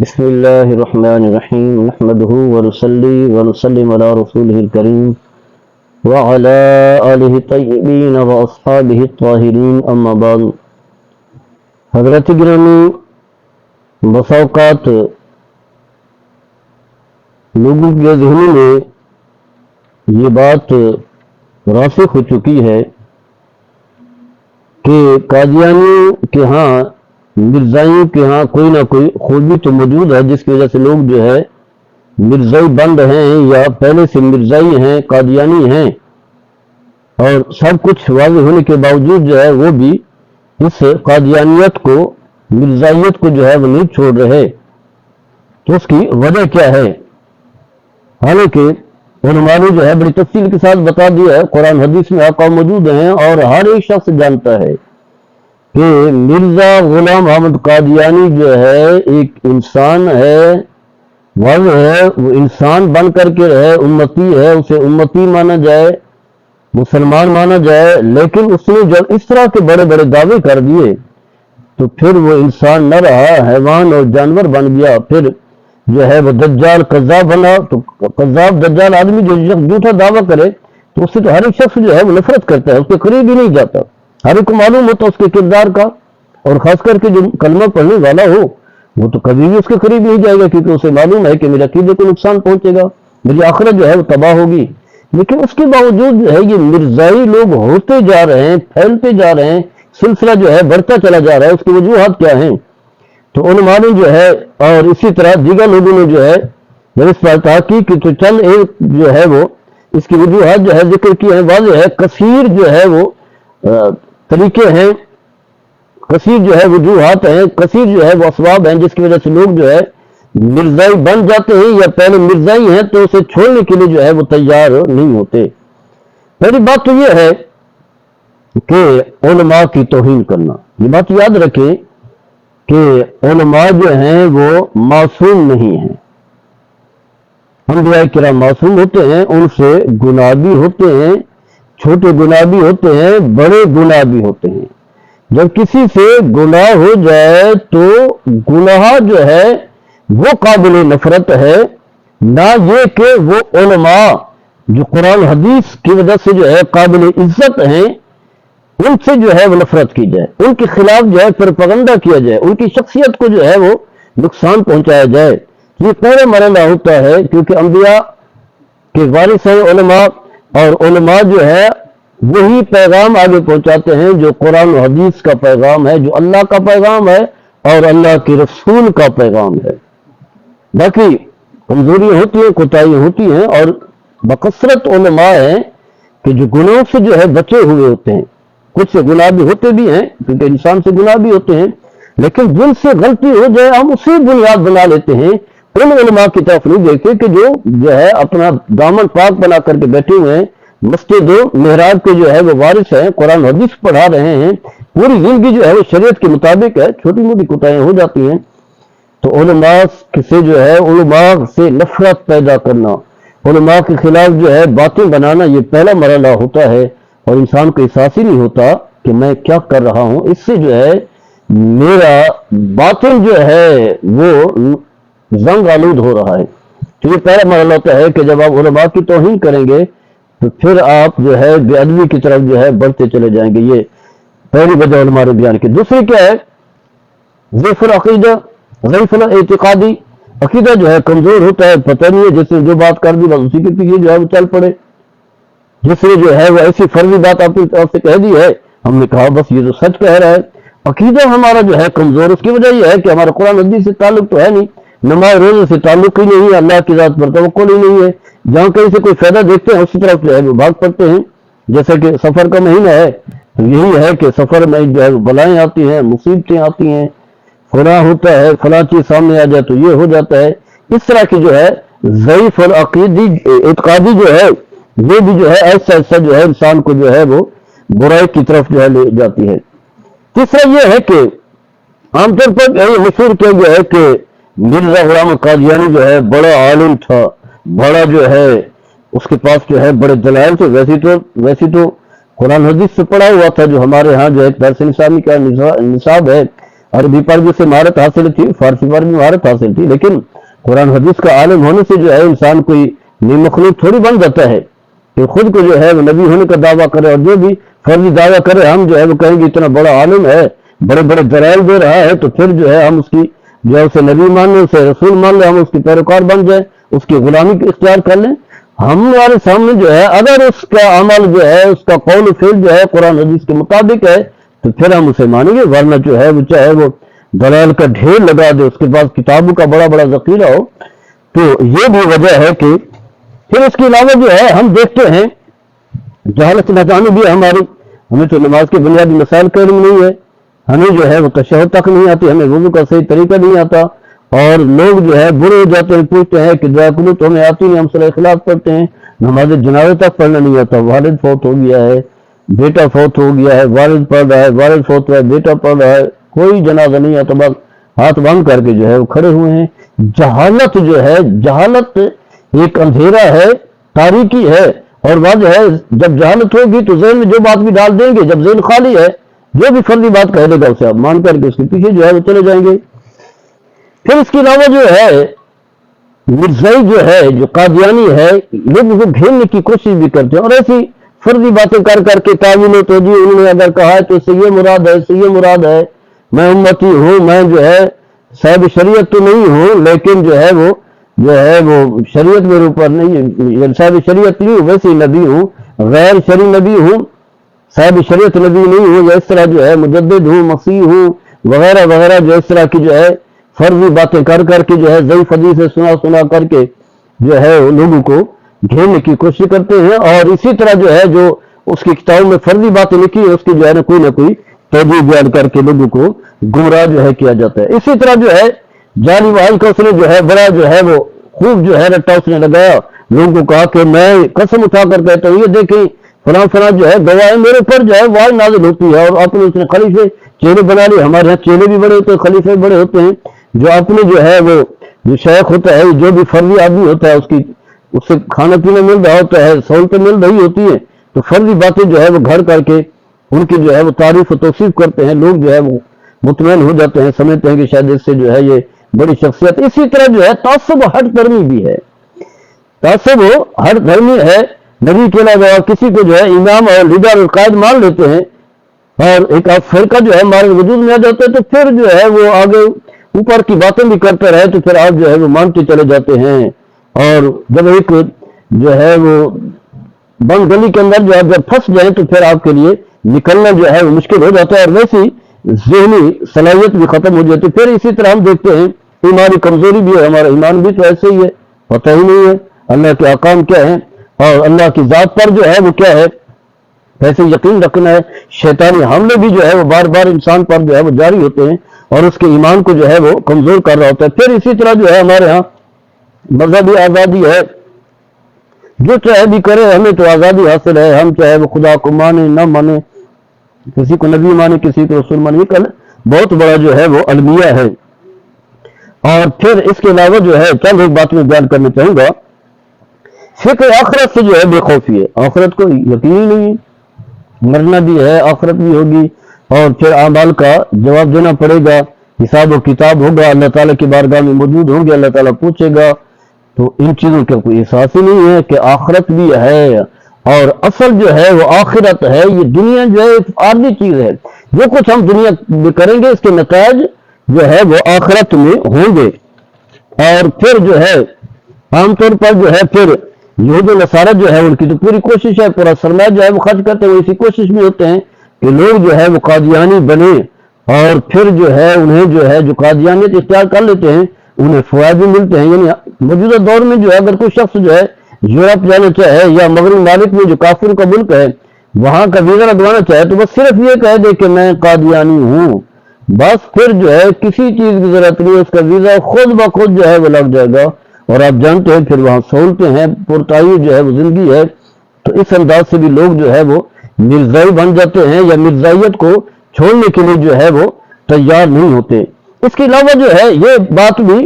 بسم اللہ الرحمن الرحیم نحمده ونصلی ونسلم علی رسوله الکریم وعلى آلہ الطیبین واصحابہ الطاہرین اما بعد۔ حضرت گرامی، بسا اوقات لوگوں کے ذہنوں میں یہ بات راسخ ہو چکی ہے کہ قادیانی کے ہاں، مرزائیوں کے ہاں کوئی نہ کوئی خوبی تو موجود ہے جس کی وجہ سے لوگ جو ہے مرزائی بند ہیں یا پہلے سے مرزائی ہیں، قادیانی ہیں، اور سب کچھ واضح ہونے کے باوجود جو ہے وہ بھی اس قادیانیت کو، مرزائیت کو جو ہے وہ نہیں چھوڑ رہے۔ تو اس کی وجہ کیا ہے؟ حالانکہ علماء نے جو ہے بڑی تفصیل کے ساتھ بتا دیا ہے، قرآن حدیث میں آقا موجود ہیں اور ہر ایک شخص جانتا ہے کہ مرزا غلام احمد قادیانی جو ہے ایک انسان ہے، واضح ہے، وہ انسان بن کر کے رہے، امتی ہے، اسے امتی مانا جائے، مسلمان مانا جائے، لیکن اس نے جب اس طرح کے بڑے بڑے دعوے کر دیے تو پھر وہ انسان نہ رہا، حیوان اور جانور بن گیا۔ پھر جو ہے وہ دجال کذاب بنا، تو کذاب دجال آدمی جو جھوٹا دعویٰ کرے تو اس سے تو ہر ایک شخص جو ہے وہ نفرت کرتا ہے، اس کے قریب ہی نہیں جاتا، ہر ایک کو معلوم ہوتا اس کے کردار کا، اور خاص کر کے جو کلمہ پڑھنے والا ہو وہ تو کبھی بھی اس کے قریب نہیں جائے گا، کیونکہ اسے معلوم ہے کہ میرے عقیدے کو نقصان پہنچے گا، میری آخرت جو ہے وہ تباہ ہوگی۔ لیکن اس کے باوجود جو ہے یہ مرزائی لوگ ہوتے جا رہے ہیں، پھیلتے جا رہے ہیں، سلسلہ جو ہے بڑھتا چلا جا رہا ہے۔ اس کی وجوہات کیا ہیں؟ تو علماء نے جو ہے اور اسی طرح دیگر لوگوں نے جو ہے جب اس پر تحقیق کی تو چند ایک جو ہے وہ اس کی وجوہات جو ہے ذکر کی ہے۔ واضح ہے کثیر جو ہے وہ طریقے ہیں، کثیر جو ہے وجوہات ہیں، کثیر جو ہے وہ اسباب ہیں جس کی وجہ سے لوگ جو ہے مرزائی بن جاتے ہیں، یا پہلے مرزائی ہیں تو اسے چھوڑنے کے لیے جو ہے وہ تیار نہیں ہوتے۔ پہلی بات تو یہ ہے کہ علماء کی توہین کرنا۔ یہ بات یاد رکھیں کہ علماء جو ہیں وہ معصوم نہیں ہیں، انبیاء کرام معصوم ہوتے ہیں، ان سے گناہ بھی ہوتے ہیں، چھوٹے گناہ بھی ہوتے ہیں، بڑے گناہ بھی ہوتے ہیں۔ جب کسی سے گناہ ہو جائے تو گناہ جو ہے وہ قابل نفرت ہے، نہ یہ کہ وہ علماء جو قرآن حدیث کی وجہ سے جو ہے قابل عزت ہیں ان سے جو ہے وہ نفرت کی جائے، ان کے خلاف جو ہے پروپیگنڈا کیا جائے، ان کی شخصیت کو جو ہے وہ نقصان پہنچایا جائے۔ یہ پہلے مرحلہ ہوتا ہے، کیونکہ انبیاء کے وارث ہیں علماء، اور علماء جو ہے وہی پیغام آگے پہنچاتے ہیں جو قرآن و حدیث کا پیغام ہے، جو اللہ کا پیغام ہے اور اللہ کے رسول کا پیغام ہے۔ باقی کمزوریاں ہوتی ہیں، کوتاہیاں ہوتی ہیں، اور بکثرت علماء ہیں کہ جو گناہوں سے جو ہے بچے ہوئے ہوتے ہیں۔ کچھ سے گناہ بھی ہوتے بھی ہیں، کیونکہ انسان سے گناہ بھی ہوتے ہیں، لیکن جن سے غلطی ہو جائے ہم اسی بنیاد بنا لیتے ہیں، ان علماء کی طرف نہیں دیکھتے کہ جو ہے اپنا دامن پاک بنا کر کے بیٹھے ہوئے ہیں، مسجد و محراب کے جو ہے وہ وارث ہیں، قرآن حدیث پڑھا رہے ہیں، پوری زندگی جو ہے وہ شریعت کے مطابق ہے، چھوٹی موٹی کوتاہیاں ہو جاتی ہیں۔ تو علماء سے جو ہے علماء سے نفرت پیدا کرنا، علماء کے خلاف جو ہے باتیں بنانا، یہ پہلا مرحلہ ہوتا ہے، اور انسان کو احساس ہی نہیں ہوتا کہ میں کیا کر رہا ہوں، اس سے جو ہے میرا باطن جو ہے وہ زنگ آلود ہو رہا ہے۔ تو یہ پہلا مرحلہ ہوتا ہے کہ جب آپ علماء کی توہین کریں گے تو پھر آپ جو ہے بے ادبی کی طرف جو ہے بڑھتے چلے جائیں گے۔ یہ پہلی وجہ علماء نے بیان کی۔ دوسری کیا ہے؟ ضعف العقیدہ، ضعف الاعتقادی، عقیدہ جو ہے کمزور ہوتا ہے، پتہ نہیں ہے، جس نے جو بات کر دی بس اسی کے پیچھے جو ہے وہ چل پڑے، جس نے جو ہے وہ ایسی فرضی بات اپنی طرف سے کہہ دی ہے، ہم نے کہا بس یہ تو سچ کہہ رہا ہے۔ عقیدہ ہمارا جو ہے کمزور، اس کی وجہ یہ ہے کہ ہمارا قرآن حدیث سے تعلق تو ہے نہیں، نماز روزے سے تعلق ہی نہیں ہے، اللہ کی ذات پر توکل ہی نہیں ہے، جہاں کہیں سے کوئی فائدہ دیکھتے ہیں اسی طرف جو ہے وہ بھاگ پڑتے ہیں۔ جیسے کہ سفر کا مہینہ ہے تو یہی ہے کہ سفر میں جو ہے بلائیں آتی ہیں، مصیبتیں آتی ہیں، فلاں ہوتا ہے، فلاں چیز سامنے آ جائے تو یہ ہو جاتا ہے۔ اس طرح کی جو ہے ضعیف العقیدی اعتقادی جو ہے یہ بھی جو ہے ایسا ایسا جو ہے انسان کو جو ہے وہ برائی کی طرف جو ہے لے جاتی ہے۔ تیسرا یہ ہے کہ عام طور پر یہ مشہور کیا گیا ہے کہ مرزا غلام قادیانی جو ہے بڑا عالم تھا، بڑا جو ہے اس کے پاس جو ہے بڑے دلائل تھے، ویسی تو قرآن حدیث سے پڑھا ہوا تھا، جو ہمارے ہاں جو ہے درس نصابی کا نصاب ہے عربی پر بھی اسے مہارت حاصل تھی، فارسی پر بھی مہارت حاصل تھی، لیکن قرآن حدیث کا عالم ہونے سے جو ہے انسان کوئی نئی مخلوق تھوڑی بن جاتا ہے کہ خود کو جو ہے وہ نبی ہونے کا دعویٰ کرے، اور جو بھی فرضی دعویٰ کرے ہم جو ہے وہ کہیں گے اتنا بڑا عالم ہے، بڑے بڑے دلائل دے رہا ہے، تو پھر جو ہے ہم اس کی جو ہے اسے نبی مان لیں، اسے رسول مان لیں، ہم اس کی پیروکار بن جائیں، اس کی غلامی اختیار کر لیں۔ ہمارے سامنے جو ہے اگر اس کا عمل جو ہے، اس کا قول و فعل جو ہے قرآن حدیث کے مطابق ہے تو پھر ہم اسے مانیں گے، ورنہ جو ہے وہ چاہے وہ دلائل کا ڈھیر لگا دے، اس کے پاس کتابوں کا بڑا بڑا ذخیرہ ہو۔ تو یہ بھی وجہ ہے کہ پھر اس کے علاوہ جو ہے ہم دیکھتے ہیں جہالت نہ جانے بھی ہمیں تو نماز کے بنیادی مسائل کا علم نہیں ہے، ہمیں جو ہے وہ تشہد تک نہیں آتی، ہمیں وضو کا صحیح طریقہ نہیں آتا، اور لوگ جو ہے برے ہو جاتے ہیں، پوچھتے ہیں کہ دعا قنوت تو ہمیں آتی نہیں، ہم صلاح اخلاص پڑھتے ہیں، نماز جنازہ تک پڑھنا نہیں آتا، والد فوت ہو گیا ہے، بیٹا فوت ہو گیا ہے، والد پڑھ رہا ہے، والد فوت ہوا ہے، بیٹا پڑھ رہا ہے، کوئی جنازہ نہیں آتا، بس ہاتھ بند کر کے جو ہے وہ کھڑے ہوئے ہیں۔ جہالت جو ہے، جہالت ایک اندھیرا ہے، تاریکی ہے، اور واضح ہے جب جہالت ہوگی تو ذہن میں جو بات بھی ڈال دیں گے، جب ذہن خالی ہے جو بھی فرضی بات کہہ دے گا اسے آپ مان کر کے اس کے پیچھے جو ہے وہ چلے جائیں گے۔ پھر اس کے علاوہ جو ہے مرزائی جو ہے، جو قادیانی ہے، لوگ اسے گھیرنے کی کوشش بھی کرتے ہیں، اور ایسی فرضی باتیں کر کر کے تعویل و توجیہ انہوں نے اگر کہا ہے تو اس سے یہ مراد ہے، اس سے یہ مراد ہے، میں امتی ہوں، میں جو ہے صاحب شریعت تو نہیں ہوں، لیکن جو ہے وہ شریعت میرے اوپر نہیں، صاحب شریعت نہیں ہوں، ویسے نبی ہوں، غیر شرعی نبی ہوں، صاحب شریعت نبی نہیں ہوں، یا اس طرح جو ہے مجدد ہوں، مسیح ہوں، وغیرہ وغیرہ، جو اس طرح کی جو ہے فرضی باتیں کر کر کے جو ہے ضعیف حدیث سے سنا کر کے جو ہے لوگوں کو گھیرنے کی کوشش کرتے ہیں، اور اسی طرح جو ہے جو اس کی کتابوں میں فرضی باتیں لکھی ہے اس کی جو ہے نہ کوئی توجیہ بیان کر کے لوگوں کو گمراہ جو ہے کیا جاتا ہے۔ اسی طرح جو ہے جعلی وحی کا اس نے جو ہے بڑا جو ہے وہ خوب جو ہے رٹا اس نے لگایا، لوگوں کو کہا کہ میں قسم اٹھا کر کہتا ہوں، یہ دیکھیں فلاں فلاں جو ہے گواہ میرے پر جو ہے وحی نازل ہوتی ہے، اور اپنے اس نے خلیفے چہرے بنا لیے۔ ہمارے یہاں چہرے بھی بڑے ہوتے ہیں، خلیفے بڑے ہوتے ہیں، جو اپنے جو ہے وہ جو شیخ ہوتا ہے، جو بھی فرضی آدمی ہوتا ہے اس سے کھانا پینا مل رہا ہوتا ہے، سہولتیں مل رہی ہوتی ہیں، تو فرضی باتیں جو ہے وہ گھر کر کے ان کی جو ہے وہ تعریف و توصیف کرتے ہیں، لوگ جو ہے وہ مطمئن ہو جاتے ہیں، سمجھتے ہیں کہ شاید اس سے جو ہے یہ بڑی شخصیت۔ اسی طرح جو ہے تعصب و ہٹ دھرمی بھی ہے، تعصب و ہٹ دھرمی ہے، نبی کے علاوہ کسی کو جو ہے امام اور لیڈر اور قائد مان لیتے ہیں، اور ایک فرقہ جو ہے ہمارے وجود میں آ جاتا ہے، تو پھر جو ہے وہ آگے اوپر کی باتیں بھی کرتے رہے تو پھر آپ جو ہے وہ مانتے چلے جاتے ہیں، اور جب ایک جو ہے وہ بند گلی کے اندر جو ہے جب پھنس جائیں تو پھر آپ کے لیے نکلنا جو ہے وہ مشکل ہو جاتا ہے، اور ویسی ذہنی صلاحیت بھی ختم ہو جاتی ہے۔ پھر اسی طرح ہم دیکھتے ہیں ہماری کمزوری بھی ہے، ہمارا ایمان بھی تو ایسے ہی ہے، پتہ ہی نہیں ہے اللہ کے احکام کیا ہیں، اور اللہ کی ذات پر جو ہے وہ کیا ہے کیسے یقین رکھنا ہے۔ شیطانی حملے بھی جو ہے وہ بار بار انسان پر جو ہے وہ جاری ہوتے ہیں، اور اس کے ایمان کو جو ہے وہ کمزور کر رہا ہوتا ہے۔ پھر اسی طرح جو ہے ہمارے ہاں مذہبی آزادی ہے، جو چاہے بھی کرے، ہمیں تو آزادی حاصل ہے، ہم چاہے وہ خدا کو مانے نہ مانے، کسی کو نبی مانے کسی کو رسول مانے، یہ بہت بڑا جو ہے وہ المیہ ہے۔ اور پھر اس کے علاوہ جو ہے چند ایک بات میں بیان کرنا چاہوں گا، فکر آخرت سے جو ہے بے خوفی ہے، آخرت کو یقین ہی نہیں ہے، مرنا بھی ہے، آخرت بھی ہوگی، اور پھر اعمال کا جواب دینا پڑے گا، حساب و کتاب ہوگا، اللہ تعالیٰ کی بارگاہ میں موجود ہوں گے، اللہ تعالیٰ پوچھے گا۔ تو ان چیزوں کا کوئی احساس ہی نہیں ہے کہ آخرت بھی ہے، اور اصل جو ہے وہ آخرت ہے۔ یہ دنیا جو ہے ایک عارضی چیز ہے، جو کچھ ہم دنیا میں کریں گے اس کے نتائج جو ہے وہ آخرت میں ہوں گے۔ اور پھر جو ہے عام طور پر جو ہے پھر یہود و نصارہ جو ہے ان کی تو پوری کوشش ہے، پورا سرمایہ جو ہے وہ خرچ کرتے ہیں، وہ اسی کوشش میں ہوتے ہیں کہ لوگ جو ہے وہ قادیانی بنے، اور پھر جو ہے انہیں جو ہے جو قادیانیت اختیار کر لیتے ہیں انہیں فوائد بھی ملتے ہیں۔ یعنی موجودہ دور میں جو ہے اگر کوئی شخص جو ہے یورپ جانا چاہے یا مغرب ممالک میں جو کافر کا ملک ہے وہاں کا ویزا لگوانا چاہے تو بس صرف یہ کہہ دے کہ میں قادیانی ہوں، بس پھر جو ہے کسی چیز کی ضرورت نہیں، اس کا ویزا خود بخود جو ہے وہ لگ جائے گا، اور آپ جانتے ہیں پھر وہاں سہولتیں ہیں، پرتائی جو ہے وہ زندگی ہے۔ تو اس انداز سے بھی لوگ جو ہے وہ مرزائی بن جاتے ہیں، یا مرزائیت کو چھوڑنے کے لیے جو ہے وہ تیار نہیں ہوتے۔ اس کے علاوہ جو ہے یہ بات بھی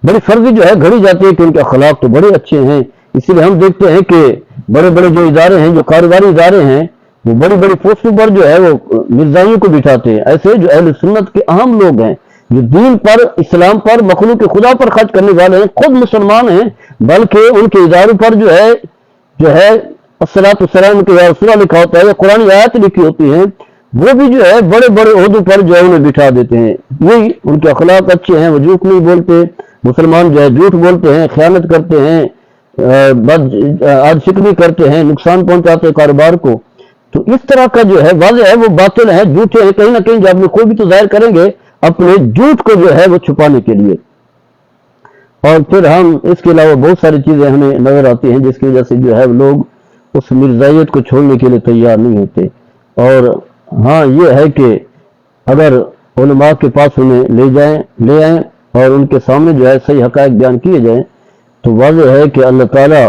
بڑی فرضی جو ہے گھڑی جاتی ہے کہ ان کے اخلاق تو بڑے اچھے ہیں، اسی لیے ہم دیکھتے ہیں کہ بڑے بڑے جو ادارے ہیں، جو کاروباری ادارے ہیں، وہ بڑی بڑی پوسٹوں پر جو ہے وہ مرزائیوں کو بٹھاتے ہیں. ایسے جو اہل سنت کے اہم لوگ ہیں جو دین پر، اسلام پر، مخلوق خدا پر خرچ کرنے والے ہیں، خود مسلمان ہیں، بلکہ ان کے اداروں پر جو ہے الصلاۃ والسلام کے یا رسول اللہ لکھا ہوتا ہے یا قرآن آیات لکھی ہوتی ہیں، وہ بھی جو ہے بڑے بڑے عہدوں پر جو ہے انہیں بٹھا دیتے ہیں. یہی ان کے اخلاق اچھے ہیں، وہ جھوٹ نہیں بولتے. مسلمان جو ہے جھوٹ بولتے ہیں، خیانت کرتے ہیں، عاجزی کرتے ہیں، نقصان پہنچاتے ہیں کاروبار کو. تو اس طرح کا جو ہے واضح ہے وہ باطل ہے، جھوٹے ہیں. کہیں نہ کہیں جب کوئی بھی تو ظاہر کریں گے اپنے جھوٹ کو جو ہے وہ چھپانے کے لیے. اور پھر ہم اس کے علاوہ بہت ساری چیزیں ہمیں نظر آتی ہیں جس کی وجہ سے جو ہے لوگ اس مرزائیت کو چھوڑنے کے لیے تیار نہیں ہوتے. اور ہاں یہ ہے کہ اگر علماء کے پاس انہیں لے آئیں اور ان کے سامنے جو ہے صحیح حقائق بیان کیے جائیں تو واضح ہے کہ اللہ تعالیٰ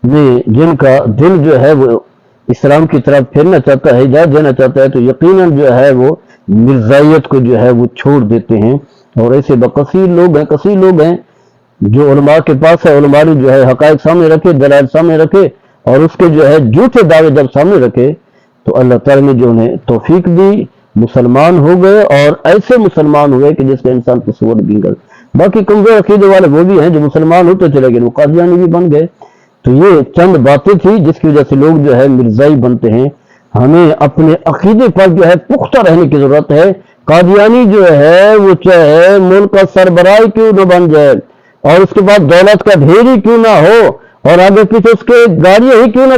نے جن کا دل جو ہے وہ اسلام کی طرف پھرنا چاہتا ہے، ہدایت دینا چاہتا ہے، تو یقیناً جو ہے وہ مرزائیت کو جو ہے وہ چھوڑ دیتے ہیں. اور ایسے کثیر لوگ ہیں جو علماء کے پاس ہے، علماء جو ہے حقائق سامنے رکھے، دلائل سامنے رکھے اور اس کے جو ہے جھوٹے دعوے جب سامنے رکھے تو اللہ تعالیٰ نے جو انہیں توفیق دی، مسلمان ہو گئے. اور ایسے مسلمان ہوئے کہ جس کا انسان کو صور بھی کر. باقی کمزور عقیدے والے وہ بھی ہیں جو مسلمان ہوتے چلے گئے، وہ قادیانی بھی بن گئے. تو یہ چند باتیں تھی جس کی وجہ سے لوگ جو ہے مرزائی بنتے ہیں. ہمیں اپنے عقیدے پر جو ہے پختہ رہنے کی ضرورت ہے. قادیانی جو ہے وہ چاہے ملک کا سربراہ کیوں نہ بن جائے اور اس کے بعد دولت کا ڈھیری کیوں نہ ہو اور آگے پیچھے اس کے گاڑیاں ہی کیوں نہ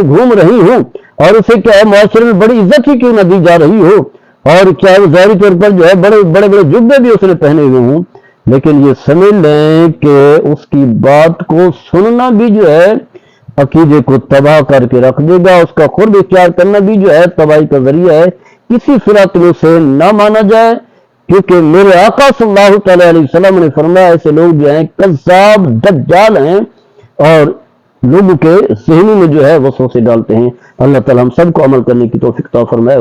گھوم رہی ہوں اور اسے کیا ہے معاشرے میں بڑی عزت ہی کیوں نہ دی جا رہی ہو اور چاہے وہ ظاہری طور پر جو ہے بڑے بڑے جبے بھی اس نے پہنے ہوئے ہوں، لیکن یہ سمجھ لیں کہ اس کی بات کو سننا بھی جو ہے عقیدے کو تباہ کر کے رکھ دے گا. اس کا قرب اختیار کرنا بھی جو ہے تباہی کا ذریعہ ہے. کسی صورت میں سے نہ مانا جائے، کیونکہ میرے آقا صلی اللہ تعالی علیہ وسلم نے فرمایا ایسے لوگ جو ہیں کذاب دجال ہیں اور لوگوں کے ذہنوں میں جو ہے وسوسے ڈالتے ہیں. اللہ تعالی ہم سب کو عمل کرنے کی توفیق عطا فرمائے.